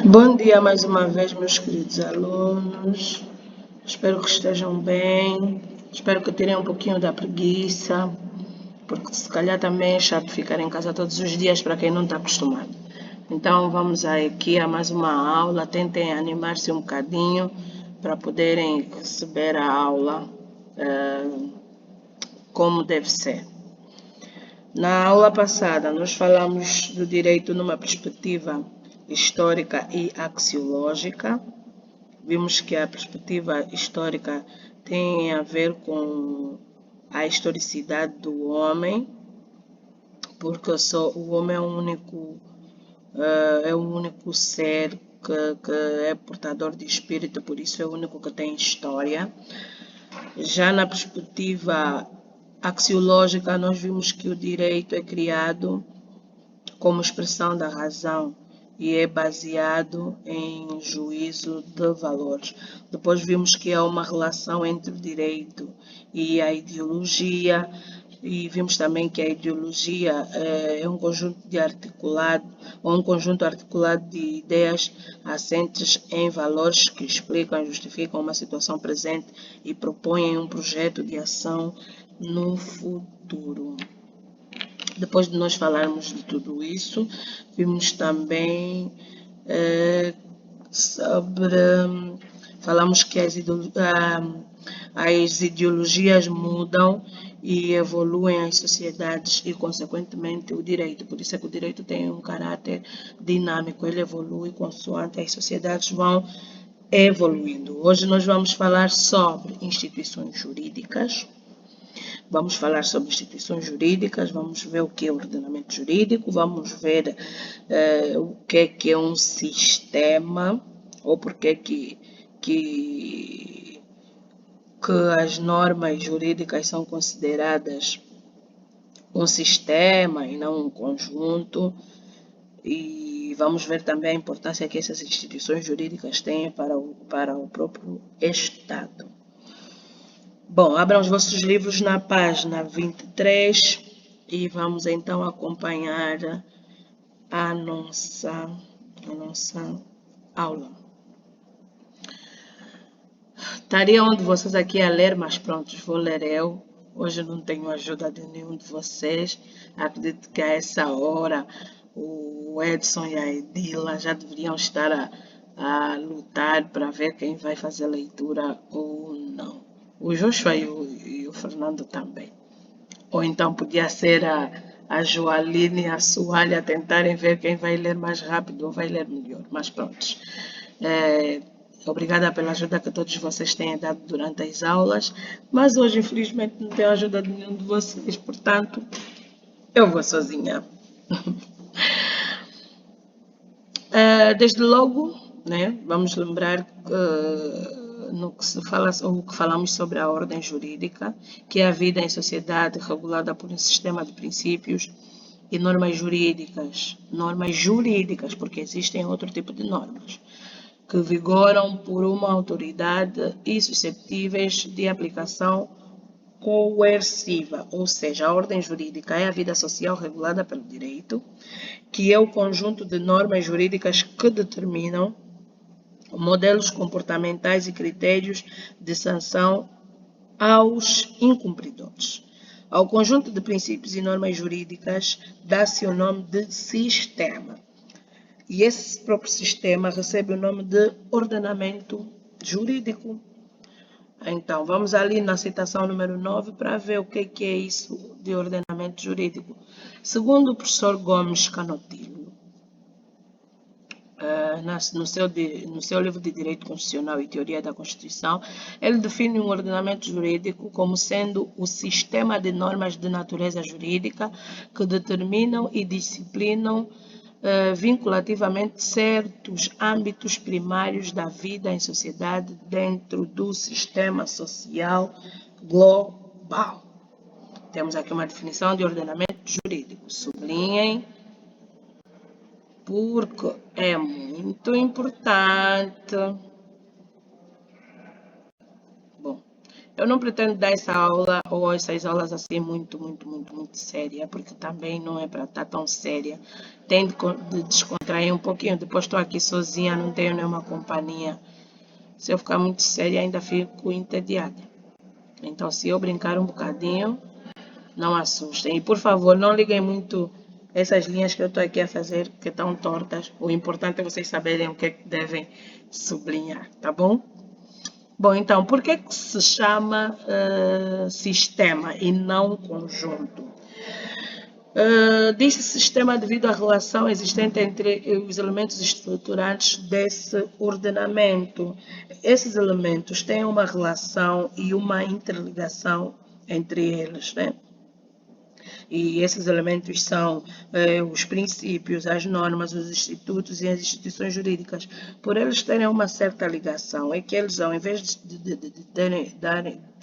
Bom dia mais uma vez, meus queridos alunos. Espero que estejam bem. Espero que tirem um pouquinho da preguiça, porque se calhar também é chato ficar em casa todos os dias para quem não está acostumado. Então vamos aqui a mais uma aula. Tentem animar-se um bocadinho para poderem receber a aula como deve ser. Na aula passada, nós falamos do direito numa perspectiva histórica e axiológica. Vimos que a perspectiva histórica tem a ver com a historicidade do homem, porque só o homem é o único ser que é portador de espírito, por isso é o único que tem história. Já na perspectiva axiológica, nós vimos que o direito é criado como expressão da razão e é baseado em juízo de valores. Depois vimos que há uma relação entre o direito e a ideologia, e vimos também que a ideologia é um conjunto articulado de ideias assentes em valores que explicam e justificam uma situação presente e propõem um projeto de ação no futuro. Depois de nós falarmos de tudo isso, vimos também falamos que as ideologias mudam e evoluem as sociedades e, consequentemente, o direito. Por isso é que o direito tem um caráter dinâmico, ele evolui consoante as sociedades vão evoluindo. Hoje nós vamos falar sobre instituições jurídicas. Vamos falar sobre instituições jurídicas, vamos ver o que é o ordenamento jurídico, vamos ver o que é um sistema, ou porque que as normas jurídicas são consideradas um sistema e não um conjunto. E vamos ver também a importância que essas instituições jurídicas têm para o próprio Estado. Bom, abram os vossos livros na página 23 e vamos então acompanhar a nossa aula. Estaria um de vocês aqui a ler, mas pronto, vou ler eu. Hoje não tenho ajuda de nenhum de vocês. Acredito que a essa hora o Edson e a Edila já deveriam estar a lutar para ver quem vai fazer leitura ou não. O Joshua e o Fernando também. Ou então podia ser a Joaline e a Suália tentarem ver quem vai ler mais rápido ou vai ler melhor. Mas pronto. Obrigada pela ajuda que todos vocês têm dado durante as aulas. Mas hoje, infelizmente, não tenho ajuda de nenhum de vocês. Portanto, eu vou sozinha. Desde logo, né, vamos lembrar que no que se fala, ou que falamos sobre a ordem jurídica, que é a vida em sociedade regulada por um sistema de princípios e normas jurídicas, porque existem outro tipo de normas, que vigoram por uma autoridade e suscetíveis de aplicação coerciva, ou seja, a ordem jurídica é a vida social regulada pelo direito, que é o conjunto de normas jurídicas que determinam modelos comportamentais e critérios de sanção aos incumpridores. Ao conjunto de princípios e normas jurídicas dá-se o nome de sistema. E esse próprio sistema recebe o nome de ordenamento jurídico. Então, vamos ali na citação número 9 para ver o que é isso de ordenamento jurídico. Segundo o professor Gomes Canotilo, no seu livro de Direito Constitucional e Teoria da Constituição, ele define um ordenamento jurídico como sendo o sistema de normas de natureza jurídica que determinam e disciplinam vinculativamente certos âmbitos primários da vida em sociedade dentro do sistema social global. Temos aqui uma definição de ordenamento jurídico. Sublinhem, porque é muito importante. Bom, Eu não pretendo dar essa aula ou essas aulas assim muito séria, porque também não é para estar tão séria. Tem de descontrair um pouquinho. Depois estou aqui sozinha, não tenho nenhuma companhia. Se eu ficar muito séria, ainda fico entediada. Então, se eu brincar um bocadinho, não assustem. E, por favor, não liguem muito essas linhas que eu estou aqui a fazer, que estão tortas. O importante é vocês saberem o que é que devem sublinhar, tá bom? Bom, então, por que se chama sistema e não conjunto? Diz-se sistema devido à relação existente entre os elementos estruturantes desse ordenamento. Esses elementos têm uma relação e uma interligação entre eles, né? E esses elementos são os princípios, as normas, os institutos e as instituições jurídicas. Por eles terem uma certa ligação, é que eles, ao invés de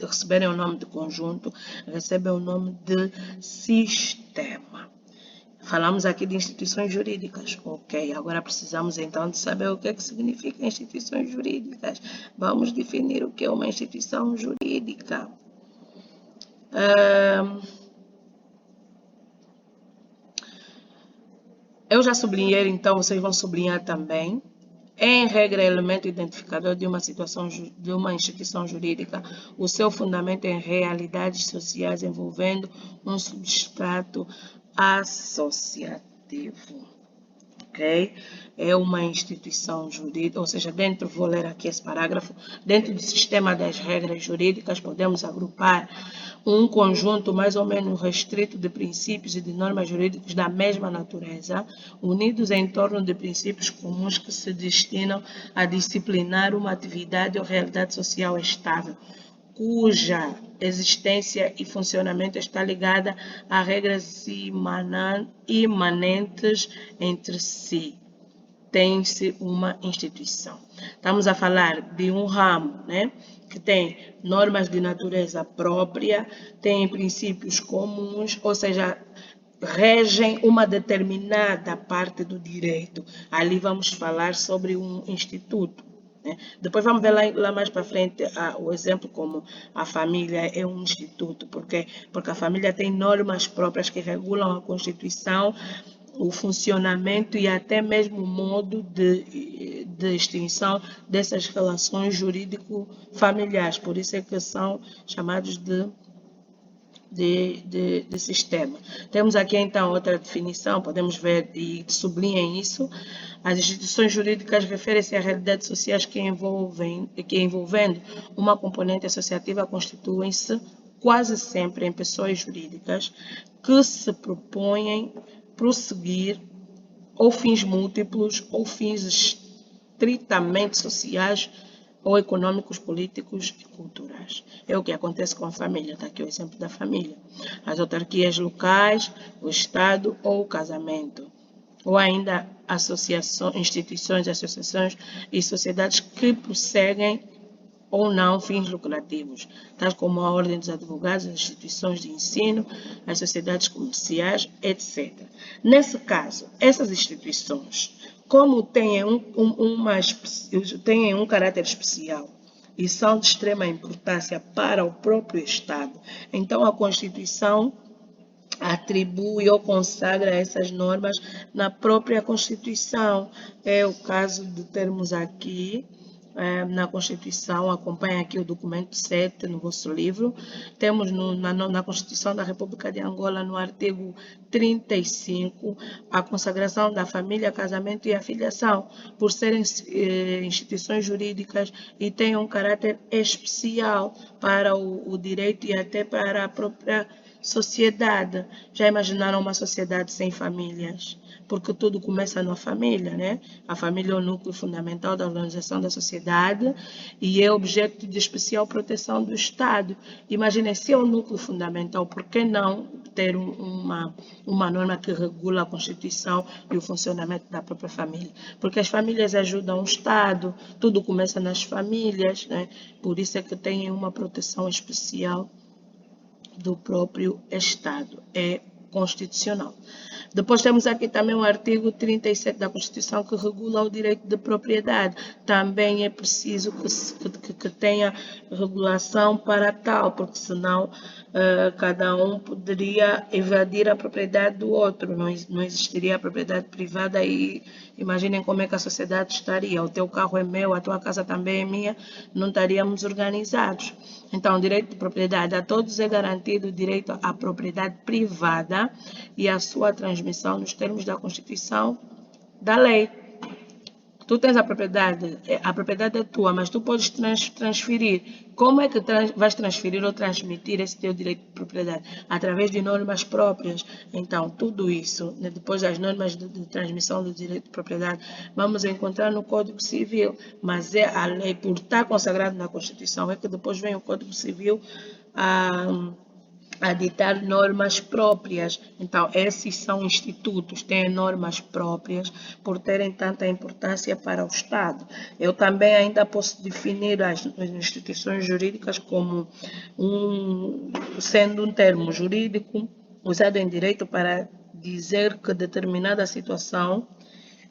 receberem o nome de conjunto, recebem o nome de sistema. Falamos aqui de instituições jurídicas, ok? Agora precisamos então de saber o que é que significa instituições jurídicas. Vamos definir o que é uma instituição jurídica. Eu já sublinhei, então vocês vão sublinhar também. Em regra, elemento identificador de uma situação de uma instituição jurídica, o seu fundamento em realidades sociais envolvendo um substrato associativo. Ok? É uma instituição jurídica, ou seja, vou ler aqui esse parágrafo, dentro do sistema das regras jurídicas, podemos agrupar um conjunto mais ou menos restrito de princípios e de normas jurídicas da mesma natureza, unidos em torno de princípios comuns que se destinam a disciplinar uma atividade ou realidade social estável, cuja existência e funcionamento está ligada a regras imanentes entre si. Tem-se uma instituição. Estamos a falar de um ramo, né, que tem normas de natureza própria, tem princípios comuns, ou seja, regem uma determinada parte do direito. Ali vamos falar sobre um instituto. Né? Depois vamos ver lá mais para frente o exemplo como a família é um instituto, porque a família tem normas próprias que regulam a Constituição, o funcionamento e até mesmo o modo de extinção dessas relações jurídico-familiares. Por isso é que são chamados de sistema. Temos aqui então outra definição, podemos ver e sublinhem isso. As instituições jurídicas referem-se a realidades sociais que envolvendo uma componente associativa constituem-se quase sempre em pessoas jurídicas que se propõem prosseguir ou fins múltiplos ou fins estritamente sociais ou econômicos, políticos e culturais. É o que acontece com a família. Está aqui o exemplo da família. As autarquias locais, o Estado ou o casamento. Ou ainda instituições, associações e sociedades que prosseguem ou não fins lucrativos, tais como a Ordem dos Advogados, as instituições de ensino, as sociedades comerciais, etc. Nesse caso, essas instituições, como têm um caráter especial e são de extrema importância para o próprio Estado, então a Constituição atribui ou consagra essas normas na própria Constituição. É o caso de termos aqui na Constituição, acompanha aqui o documento 7 no vosso livro. Temos na Constituição da República de Angola, no artigo 35, a consagração da família, casamento e afiliação, por serem instituições jurídicas e têm um caráter especial para o direito e até para a própria sociedade. Já imaginaram uma sociedade sem famílias? Porque tudo começa na família, né? A família é o núcleo fundamental da organização da sociedade e é objeto de especial proteção do Estado. Imaginem, se é o núcleo fundamental, por que não ter uma norma que regula a Constituição e o funcionamento da própria família? Porque as famílias ajudam o Estado, tudo começa nas famílias, né? Por isso é que tem uma proteção especial do próprio Estado. É constitucional. Depois temos aqui também o artigo 37 da Constituição que regula o direito de propriedade. Também é preciso que tenha regulação para tal, porque senão cada um poderia evadir a propriedade do outro, não existiria a propriedade privada e imaginem como é que a sociedade estaria. O teu carro é meu, a tua casa também é minha, não estaríamos organizados. Então, o direito de propriedade, a todos é garantido o direito à propriedade privada e a sua transmissão nos termos da Constituição, da lei. Tu tens a propriedade é tua, mas tu podes transferir. Como é que vais transferir ou transmitir esse teu direito de propriedade? Através de normas próprias. Então, tudo isso, né, depois das normas de transmissão do direito de propriedade, vamos encontrar no Código Civil, mas é a lei, por estar consagrado na Constituição, é que depois vem o Código Civil a ditar normas próprias. Então, esses são institutos, têm normas próprias por terem tanta importância para o Estado. Eu também ainda posso definir as instituições jurídicas como sendo um termo jurídico usado em direito para dizer que determinada situação,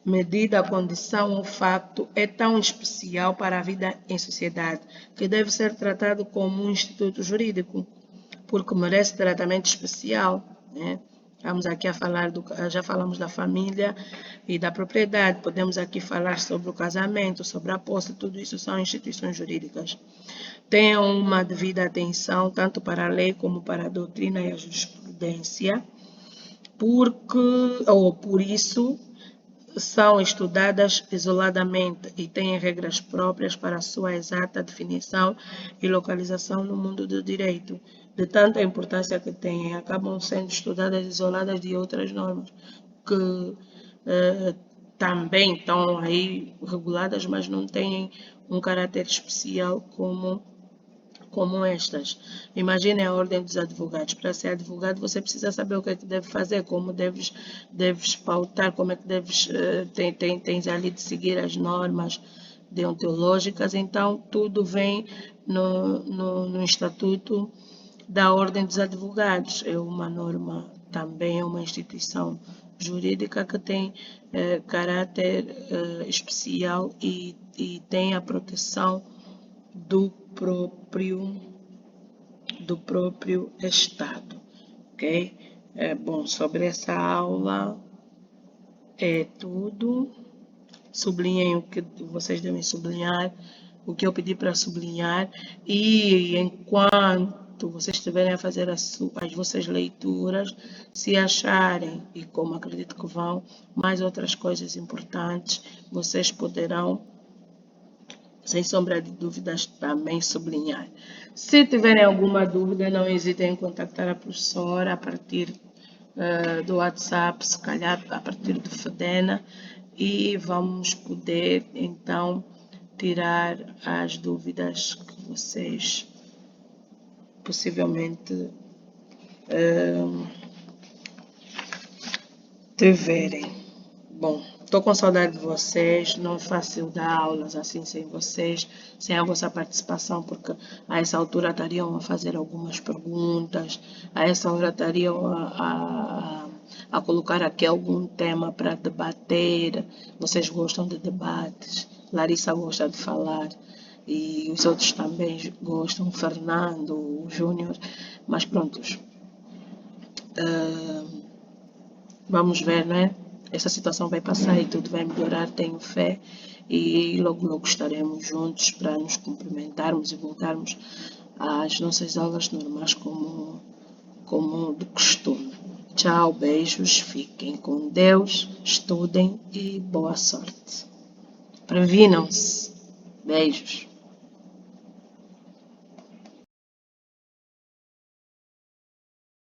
medida, condição ou facto é tão especial para a vida em sociedade que deve ser tratado como um instituto jurídico, porque merece tratamento especial, né? Vamos aqui a falar já falamos da família e da propriedade, podemos aqui falar sobre o casamento, sobre a posse, tudo isso são instituições jurídicas. Tenham uma devida atenção, tanto para a lei como para a doutrina e a jurisprudência, por isso, são estudadas isoladamente e têm regras próprias para a sua exata definição e localização no mundo do direito. De tanta importância que têm, acabam sendo estudadas isoladas de outras normas que também estão aí reguladas, mas não têm um caráter especial como estas. Imagine a ordem dos advogados. Para ser advogado, você precisa saber o que é que deve fazer, como deves pautar, como é que tens ali de seguir as normas deontológicas. Então, tudo vem no Estatuto da Ordem dos Advogados. É uma norma, também é uma instituição jurídica que tem caráter especial e tem a proteção do próprio Estado, ok? Bom, sobre essa aula é tudo. Sublinhem o que vocês devem sublinhar, o que eu pedi para sublinhar, e enquanto vocês estiverem a fazer as vossas leituras, se acharem, e como acredito que vão, mais outras coisas importantes, vocês poderão, sem sombra de dúvidas, também sublinhar. Se tiverem alguma dúvida, não hesitem em contactar a professora a partir do WhatsApp, se calhar a partir do FEDENA, e vamos poder, então, tirar as dúvidas que vocês possivelmente tiverem. Bom, estou com saudade de vocês, não é fácil dar aulas assim sem vocês, sem a vossa participação, porque a essa altura estariam a fazer algumas perguntas, a essa hora estariam a colocar aqui algum tema para debater. Vocês gostam de debates, Larissa gosta de falar e os outros também gostam, o Fernando, o Júnior, mas prontos. Vamos ver, né? Essa situação vai passar e tudo vai melhorar, tenho fé, e logo logo estaremos juntos para nos cumprimentarmos e voltarmos às nossas aulas normais como de costume. Tchau, beijos, fiquem com Deus, estudem e boa sorte. Previnam-se. Beijos.